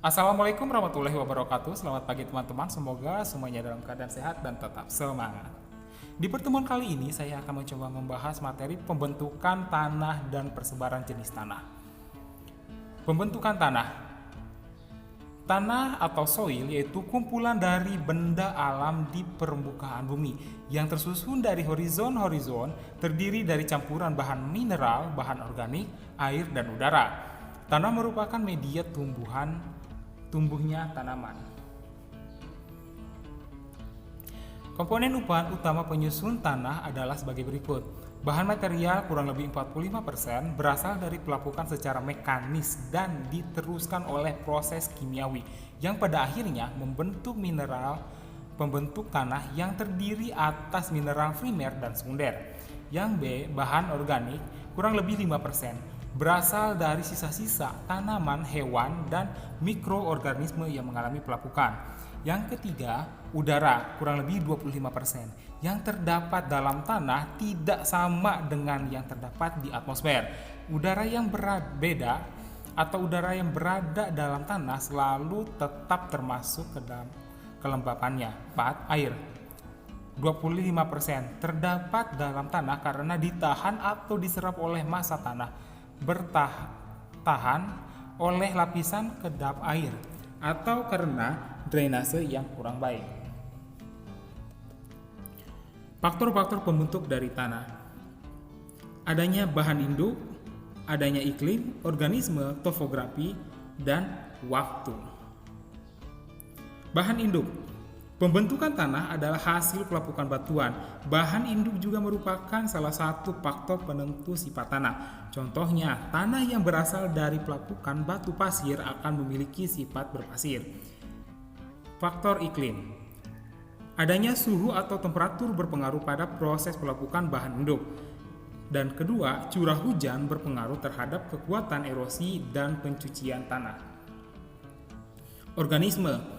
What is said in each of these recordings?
Assalamualaikum warahmatullahi wabarakatuh. Selamat pagi teman-teman. Semoga semuanya dalam keadaan sehat dan tetap semangat. Di pertemuan kali ini saya akan mencoba membahas materi pembentukan tanah dan persebaran jenis tanah. Pembentukan tanah. Tanah atau soil yaitu kumpulan dari benda alam di permukaan bumi yang tersusun dari horizon terdiri dari campuran bahan mineral, bahan organik, air, dan udara. Tanah merupakan media tumbuhnya tanaman. Komponen utama penyusun tanah adalah sebagai berikut. Bahan material kurang lebih 45% berasal dari pelapukan secara mekanis dan diteruskan oleh proses kimiawi yang pada akhirnya membentuk mineral pembentuk tanah yang terdiri atas mineral primer dan sekunder. Yang B, bahan organik kurang lebih 5%. Berasal dari sisa-sisa tanaman, hewan, dan mikroorganisme yang mengalami pelapukan. Yang ketiga, udara kurang lebih 25%. Yang terdapat dalam tanah tidak sama dengan yang terdapat di atmosfer. Udara yang berbeda atau udara yang berada dalam tanah selalu tetap termasuk ke dalam kelembapannya. 4. Air 25% terdapat dalam tanah karena ditahan atau diserap oleh massa tanah, bertahan oleh lapisan kedap air, atau karena drainase yang kurang baik. Faktor-faktor pembentuk dari tanah: adanya bahan induk, adanya iklim, organisme, topografi, dan waktu. Bahan induk. Pembentukan tanah adalah hasil pelapukan batuan. Bahan induk juga merupakan salah satu faktor penentu sifat tanah. Contohnya, tanah yang berasal dari pelapukan batu pasir akan memiliki sifat berpasir. Faktor iklim. Adanya suhu atau temperatur berpengaruh pada proses pelapukan bahan induk. Dan kedua, curah hujan berpengaruh terhadap kekuatan erosi dan pencucian tanah. Organisme.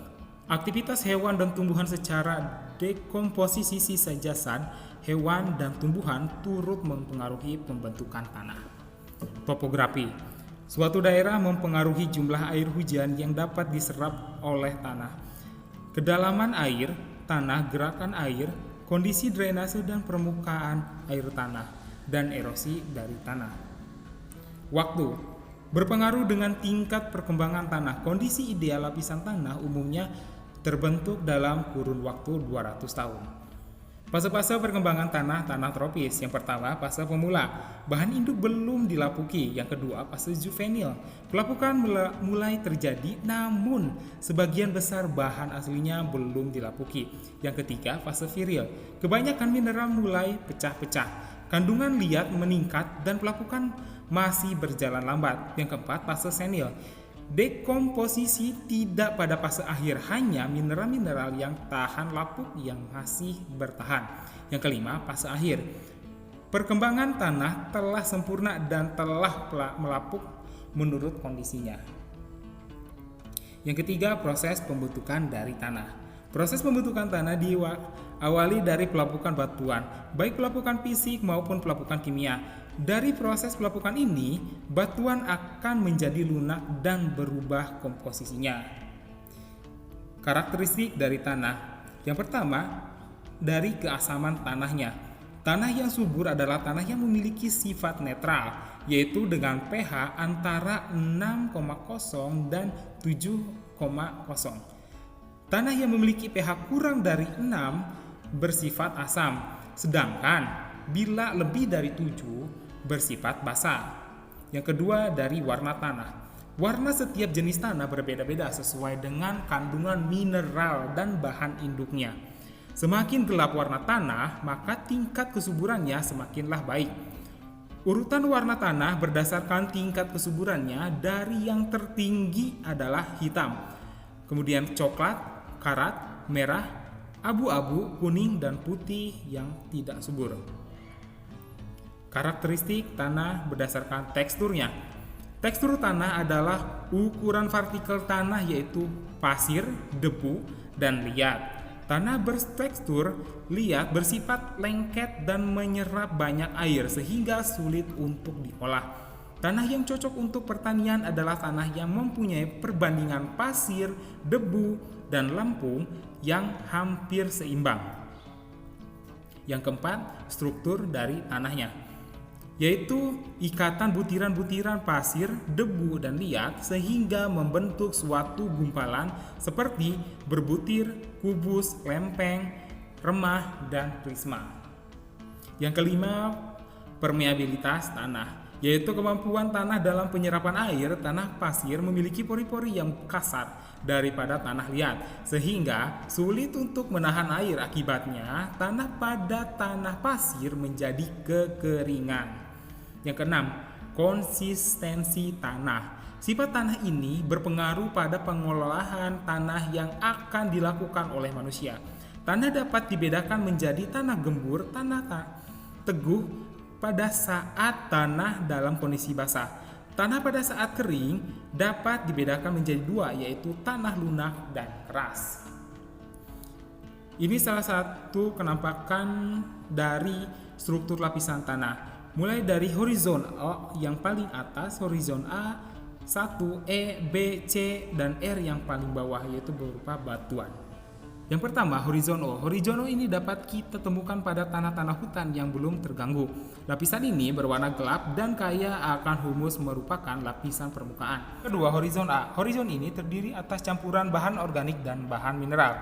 Aktivitas hewan dan tumbuhan secara dekomposisi sisa jasad hewan dan tumbuhan turut mempengaruhi pembentukan tanah. Topografi. Suatu daerah mempengaruhi jumlah air hujan yang dapat diserap oleh tanah. Kedalaman air, tanah, gerakan air, kondisi drainase dan permukaan air tanah, dan erosi dari tanah. Waktu. Berpengaruh dengan tingkat perkembangan tanah. Kondisi ideal lapisan tanah umumnya terbentuk dalam kurun waktu 200 tahun. Fase-fase perkembangan tanah tropis. Yang pertama, fase pemula. Bahan induk belum dilapuki. Yang kedua, fase juvenil. Pelapukan mulai terjadi, namun sebagian besar bahan aslinya belum dilapuki. Yang ketiga, fase viril. Kebanyakan mineral mulai pecah-pecah. Kandungan liat meningkat dan pelapukan masih berjalan lambat. Yang keempat, fase senil. Dekomposisi tidak pada fase akhir, hanya mineral-mineral yang tahan lapuk yang masih bertahan. Yang kelima, fase akhir. Perkembangan tanah telah sempurna dan telah melapuk menurut kondisinya. Yang ketiga, proses pembentukan dari tanah. Proses pembentukan tanah diawali dari pelapukan batuan, baik pelapukan fisik maupun pelapukan kimia. Dari proses pelapukan ini, batuan akan menjadi lunak dan berubah komposisinya. Karakteristik dari tanah. Yang pertama, dari keasaman tanahnya. Tanah yang subur adalah tanah yang memiliki sifat netral, yaitu dengan pH antara 6,0 dan 7,0. Tanah yang memiliki pH kurang dari 6 bersifat asam, sedangkan bila lebih dari 7 bersifat basah. Yang kedua, dari warna tanah. Warna setiap jenis tanah berbeda-beda sesuai dengan kandungan mineral dan bahan induknya. Semakin gelap warna tanah, maka tingkat kesuburannya semakinlah baik. Urutan warna tanah berdasarkan tingkat kesuburannya dari yang tertinggi adalah hitam, kemudian coklat, karat, merah, abu-abu, kuning, dan putih yang tidak subur. Karakteristik tanah berdasarkan teksturnya. Tekstur tanah adalah ukuran partikel tanah yaitu pasir, debu, dan liat. Tanah bertekstur liat bersifat lengket dan menyerap banyak air sehingga sulit untuk diolah. Tanah yang cocok untuk pertanian adalah tanah yang mempunyai perbandingan pasir, debu, dan lempung yang hampir seimbang. Yang keempat, struktur dari tanahnya, yaitu ikatan butiran-butiran pasir, debu, dan liat sehingga membentuk suatu gumpalan seperti berbutir, kubus, lempeng, remah, dan prisma. Yang kelima, permeabilitas tanah, yaitu kemampuan tanah dalam penyerapan air. Tanah pasir memiliki pori-pori yang kasar daripada tanah liat, sehingga sulit untuk menahan air. Akibatnya, tanah pada tanah pasir menjadi kekeringan. Yang keenam, konsistensi tanah. Sifat tanah ini berpengaruh pada pengolahan tanah yang akan dilakukan oleh manusia. Tanah dapat dibedakan menjadi tanah gembur, tanah teguh pada saat tanah dalam kondisi basah. Tanah pada saat kering dapat dibedakan menjadi dua, yaitu tanah lunak dan keras. Ini salah satu penampakan dari struktur lapisan tanah. Mulai dari horizon A yang paling atas, horizon A, 1, E, B, C, dan R yang paling bawah, yaitu berupa batuan. Yang pertama, horizon O. Horizon O ini dapat kita temukan pada tanah-tanah hutan yang belum terganggu. Lapisan ini berwarna gelap dan kaya akan humus, merupakan lapisan permukaan. Kedua, horizon A. Horizon ini terdiri atas campuran bahan organik dan bahan mineral.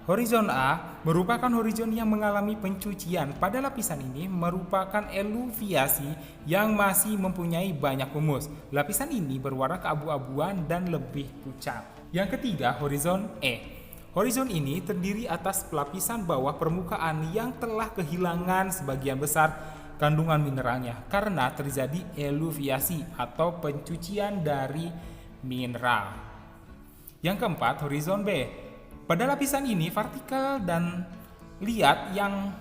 Horizon A merupakan horizon yang mengalami pencucian. Pada lapisan ini merupakan eluviasi yang masih mempunyai banyak humus. Lapisan ini berwarna keabu-abuan dan lebih pucat. Yang ketiga, horizon E. Horizon ini terdiri atas lapisan bawah permukaan yang telah kehilangan sebagian besar kandungan mineralnya karena terjadi eluviasi atau pencucian dari mineral. Yang keempat, horizon B. Pada lapisan ini, partikel dan liat yang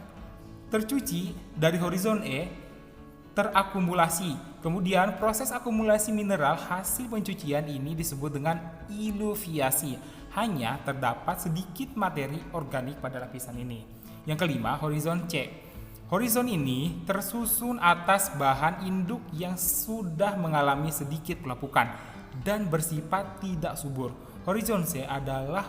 tercuci dari horizon E terakumulasi. Kemudian proses akumulasi mineral hasil pencucian ini disebut dengan eluviasi. Hanya terdapat sedikit materi organik pada lapisan ini. Yang kelima, horizon C. Horizon ini tersusun atas bahan induk yang sudah mengalami sedikit pelepukan dan bersifat tidak subur. Horizon C adalah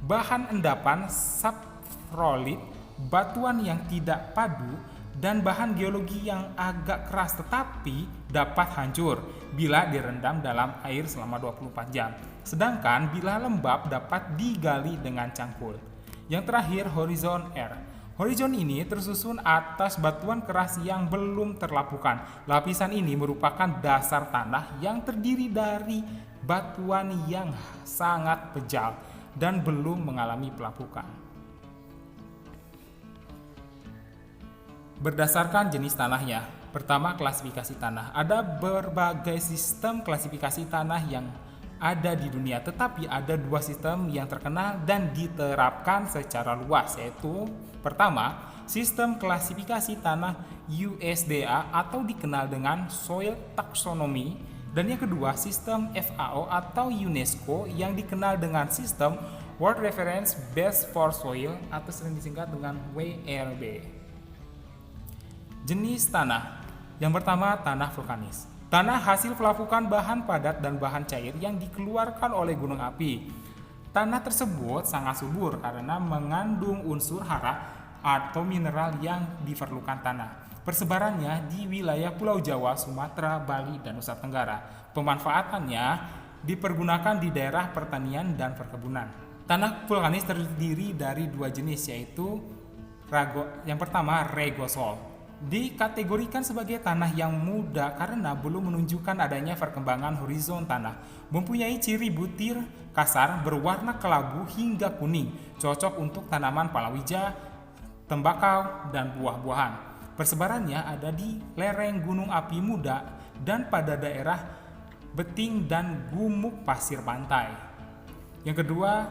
bahan endapan saprolit, batuan yang tidak padu, dan bahan geologi yang agak keras tetapi dapat hancur bila direndam dalam air selama 24 jam. Sedangkan bila lembab dapat digali dengan cangkul. Yang terakhir, horizon R. Horizon ini tersusun atas batuan keras yang belum terlapukan. Lapisan ini merupakan dasar tanah yang terdiri dari batuan yang sangat pejal dan belum mengalami pelapukan. Berdasarkan jenis tanahnya. Pertama, klasifikasi tanah. Ada berbagai sistem klasifikasi tanah yang ada di dunia, tetapi ada dua sistem yang terkenal dan diterapkan secara luas, yaitu pertama, sistem klasifikasi tanah USDA atau dikenal dengan Soil Taxonomy, dan yang kedua, sistem FAO atau UNESCO yang dikenal dengan sistem World Reference Base for Soil atau sering disingkat dengan WRB. Jenis tanah. Yang pertama, tanah vulkanis. Tanah hasil pelapukan bahan padat dan bahan cair yang dikeluarkan oleh gunung api. Tanah tersebut sangat subur karena mengandung unsur hara atau mineral yang diperlukan tanah. Persebarannya di wilayah Pulau Jawa, Sumatera, Bali, dan Nusa Tenggara. Pemanfaatannya dipergunakan di daerah pertanian dan perkebunan. Tanah vulkanis terdiri dari dua jenis, yaitu yang pertama, regosol. Dikategorikan sebagai tanah yang muda karena belum menunjukkan adanya perkembangan horizon tanah. Mempunyai ciri butir kasar berwarna kelabu hingga kuning, cocok untuk tanaman palawija, tembakau, dan buah-buahan. Persebarannya ada di lereng gunung api muda dan pada daerah beting dan gumuk pasir pantai. Yang kedua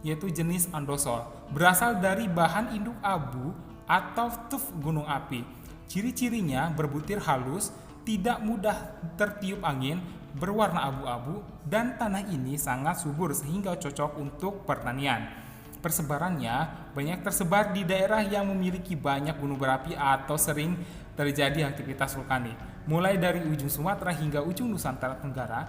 yaitu jenis andosol, berasal dari bahan induk abu atau tuf gunung api. Ciri-cirinya berbutir halus, tidak mudah tertiup angin, berwarna abu-abu, dan tanah ini sangat subur sehingga cocok untuk pertanian. Persebarannya banyak tersebar di daerah yang memiliki banyak gunung berapi atau sering terjadi aktivitas vulkanik, mulai dari ujung Sumatera hingga ujung Nusantara Tenggara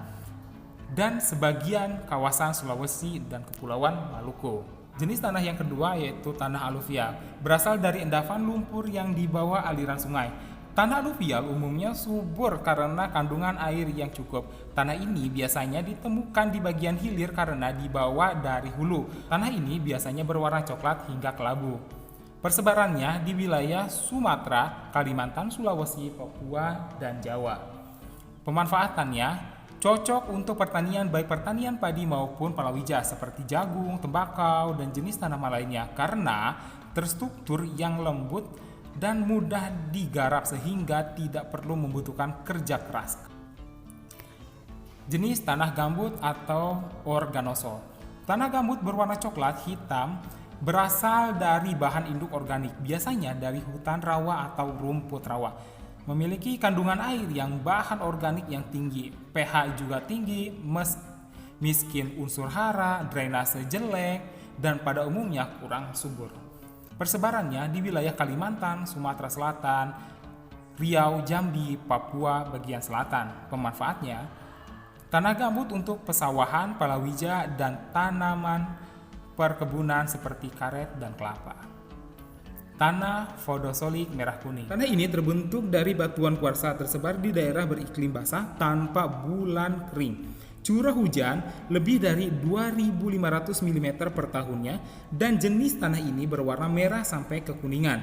dan sebagian kawasan Sulawesi dan Kepulauan Maluku. Jenis tanah yang kedua yaitu tanah aluvial, berasal dari endapan lumpur yang dibawa aliran sungai. Tanah aluvial umumnya subur karena kandungan air yang cukup. Tanah ini biasanya ditemukan di bagian hilir karena dibawa dari hulu. Tanah ini biasanya berwarna coklat hingga kelabu. Persebarannya di wilayah Sumatera, Kalimantan, Sulawesi, Papua, dan Jawa. Pemanfaatannya cocok untuk pertanian baik pertanian padi maupun palawija seperti jagung, tembakau, dan jenis tanaman lainnya karena terstruktur yang lembut dan mudah digarap sehingga tidak perlu membutuhkan kerja keras. Jenis tanah gambut atau organoso. Tanah gambut berwarna coklat hitam berasal dari bahan induk organik, biasanya dari hutan rawa atau rumput rawa. Memiliki kandungan air yang bahan organik yang tinggi, pH juga tinggi, miskin unsur hara, drainase jelek, dan pada umumnya kurang subur. Persebarannya di wilayah Kalimantan, Sumatera Selatan, Riau, Jambi, Papua bagian selatan. Pemanfaatnya, tanah gambut untuk pesawahan, palawija, dan tanaman perkebunan seperti karet dan kelapa. Tanah podozolik merah kuning. Tanah ini terbentuk dari batuan kuarsa tersebar di daerah beriklim basah tanpa bulan kering. Curah hujan lebih dari 2.500 mm per tahunnya dan jenis tanah ini berwarna merah sampai kekuningan.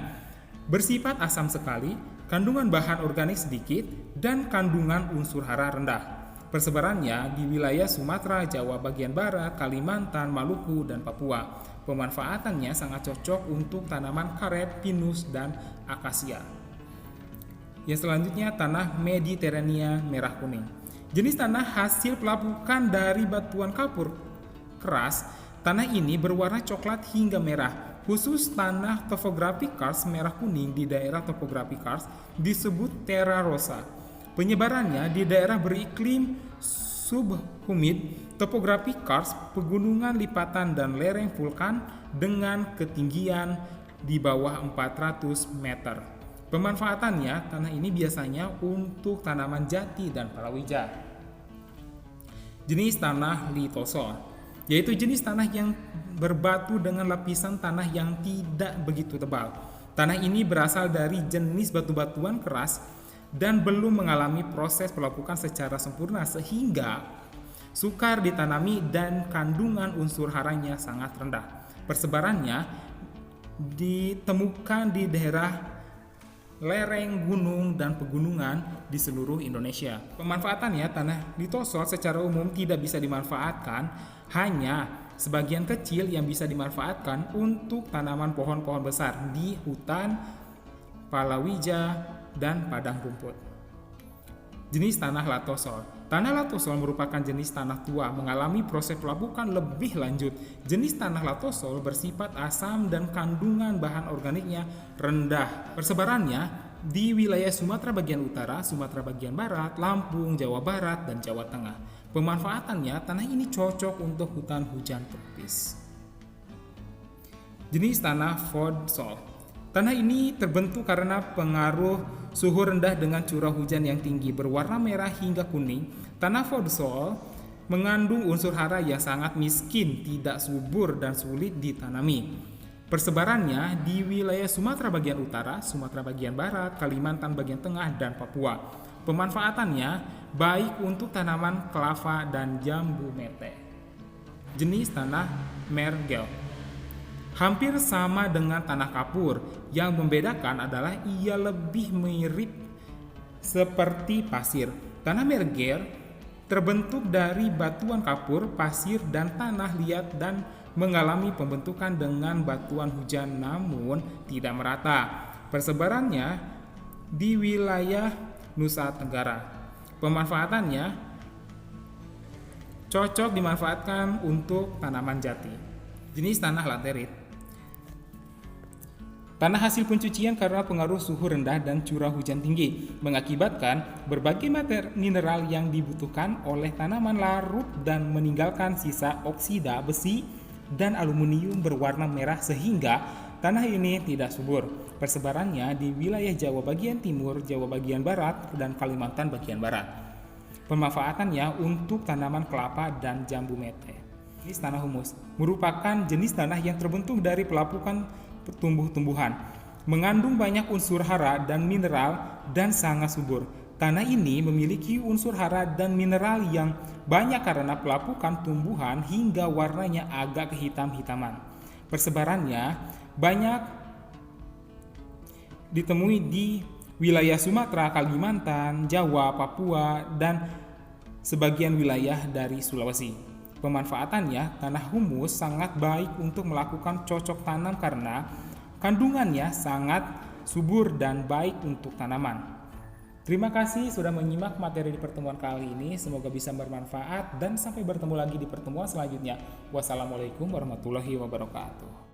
Bersifat asam sekali, kandungan bahan organik sedikit, dan kandungan unsur hara rendah. Persebarannya di wilayah Sumatera, Jawa bagian barat, Kalimantan, Maluku, dan Papua. Pemanfaatannya sangat cocok untuk tanaman karet, pinus, dan akasia. Yang selanjutnya tanah Mediterania merah kuning. Jenis tanah hasil pelapukan dari batuan kapur keras. Tanah ini berwarna coklat hingga merah. Khusus tanah topografi kars merah kuning di daerah topografi kars disebut terra rossa. Penyebarannya di daerah beriklim subhumid, topografi kars, pegunungan lipatan dan lereng vulkan dengan ketinggian di bawah 400 meter. Pemanfaatannya, tanah ini biasanya untuk tanaman jati dan palawija. Jenis tanah litosol, yaitu jenis tanah yang berbatu dengan lapisan tanah yang tidak begitu tebal. Tanah ini berasal dari jenis batu-batuan keras dan belum mengalami proses pelapukan secara sempurna sehingga sukar ditanami dan kandungan unsur haranya sangat rendah. Persebarannya ditemukan di daerah lereng gunung dan pegunungan di seluruh Indonesia. Pemanfaatannya, tanah litosol secara umum tidak bisa dimanfaatkan, hanya sebagian kecil yang bisa dimanfaatkan untuk tanaman pohon-pohon besar di hutan, palawija, dan padang rumput. Jenis tanah latosol. Tanah latosol merupakan jenis tanah tua mengalami proses pelapukan lebih lanjut. Jenis tanah latosol bersifat asam dan kandungan bahan organiknya rendah. Persebarannya di wilayah Sumatera bagian utara, Sumatera bagian barat, Lampung, Jawa Barat, dan Jawa Tengah. Pemanfaatannya, tanah ini cocok untuk hutan hujan tropis. Jenis tanah podozolik. Tanah ini terbentuk karena pengaruh suhu rendah dengan curah hujan yang tinggi, berwarna merah hingga kuning. Tanah podozolik mengandung unsur hara yang sangat miskin, tidak subur, dan sulit ditanami. Persebarannya di wilayah Sumatera bagian utara, Sumatera bagian barat, Kalimantan bagian tengah, dan Papua. Pemanfaatannya baik untuk tanaman kelapa dan jambu mete. Jenis tanah mergel. Hampir sama dengan tanah kapur, yang membedakan adalah ia lebih mirip seperti pasir. Tanah mergel terbentuk dari batuan kapur, pasir, dan tanah liat dan mengalami pembentukan dengan batuan hujan namun tidak merata. Persebarannya di wilayah Nusa Tenggara. Pemanfaatannya cocok dimanfaatkan untuk tanaman jati. Jenis tanah laterit. Tanah hasil pencucian karena pengaruh suhu rendah dan curah hujan tinggi mengakibatkan berbagai mineral yang dibutuhkan oleh tanaman larut dan meninggalkan sisa oksida besi dan aluminium berwarna merah sehingga Tanah ini tidak subur. Persebarannya di wilayah Jawa bagian timur, Jawa bagian barat, dan Kalimantan bagian barat. Pemanfaatannya untuk tanaman kelapa dan jambu mete. Jenis tanah humus merupakan jenis tanah yang terbentuk dari pelapukan tumbuh-tumbuhan, mengandung banyak unsur hara dan mineral dan sangat subur. Tanah ini memiliki unsur hara dan mineral yang banyak karena pelapukan tumbuhan hingga warnanya agak kehitam-hitaman. Persebarannya banyak ditemui di wilayah Sumatera, Kalimantan, Jawa, Papua, dan sebagian wilayah dari Sulawesi. Pemanfaatannya, tanah humus sangat baik untuk melakukan cocok tanam karena kandungannya sangat subur dan baik untuk tanaman. Terima kasih sudah menyimak materi di pertemuan kali ini. Semoga bisa bermanfaat dan sampai bertemu lagi di pertemuan selanjutnya. Wassalamualaikum warahmatullahi wabarakatuh.